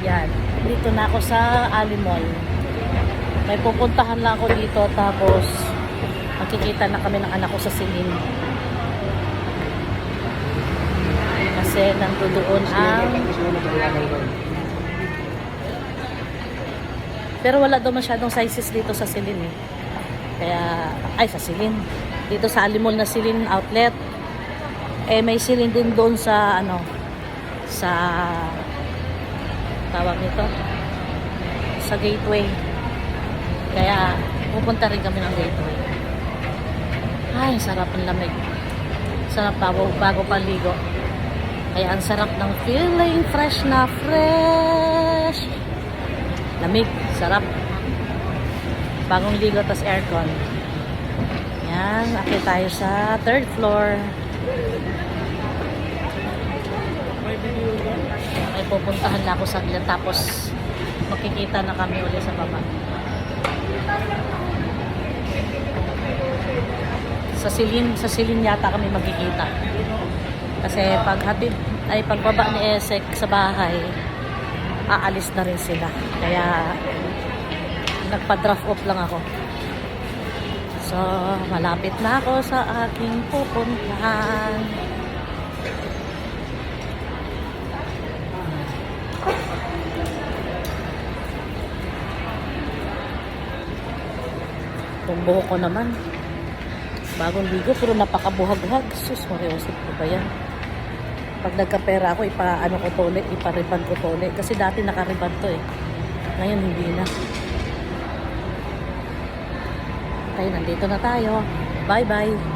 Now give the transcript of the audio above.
Yan. Dito na ako sa Alimol. May pupuntahan lang ako dito tapos makikita na kami ng anak ko sa Silin. Kasi nandoon ang... Pero wala daw masyadong sizes dito sa Silin eh. Kaya, ay sa Silin. Dito sa Alimol na Silin outlet. Eh may Silin din doon sa ano, sa tawag nito, sa Gateway. Kaya pupunta rin kami ng Gateway. Ay, sarap ng lamig. Sarap bago paligo. Kaya ang sarap ng feeling, fresh na fresh. Lamig, sarap. Bagong ligo, tas aircon. Yan, akit tayo sa 3rd floor. Ay pupuntahan na ako saglit tapos makikita na kami ulit sa baba. Sa Silin yata kami magkikita. Kasi pagbaba ni Esek sa bahay, aalis na rin sila. Kaya nagpa-draft off lang ako. So, malapit na ako sa aking pupuntahan. Itong buhok ko naman, bagong ligo pero napakabuhag-hag. Sus, mariosip ko ba yan? Pag nagkapera ako, ipa-ano ko to ulit, ipa-riban ko to ulit. Kasi dati naka-riban to eh. Ngayon hindi na. Okay, nandito na tayo. Bye-bye.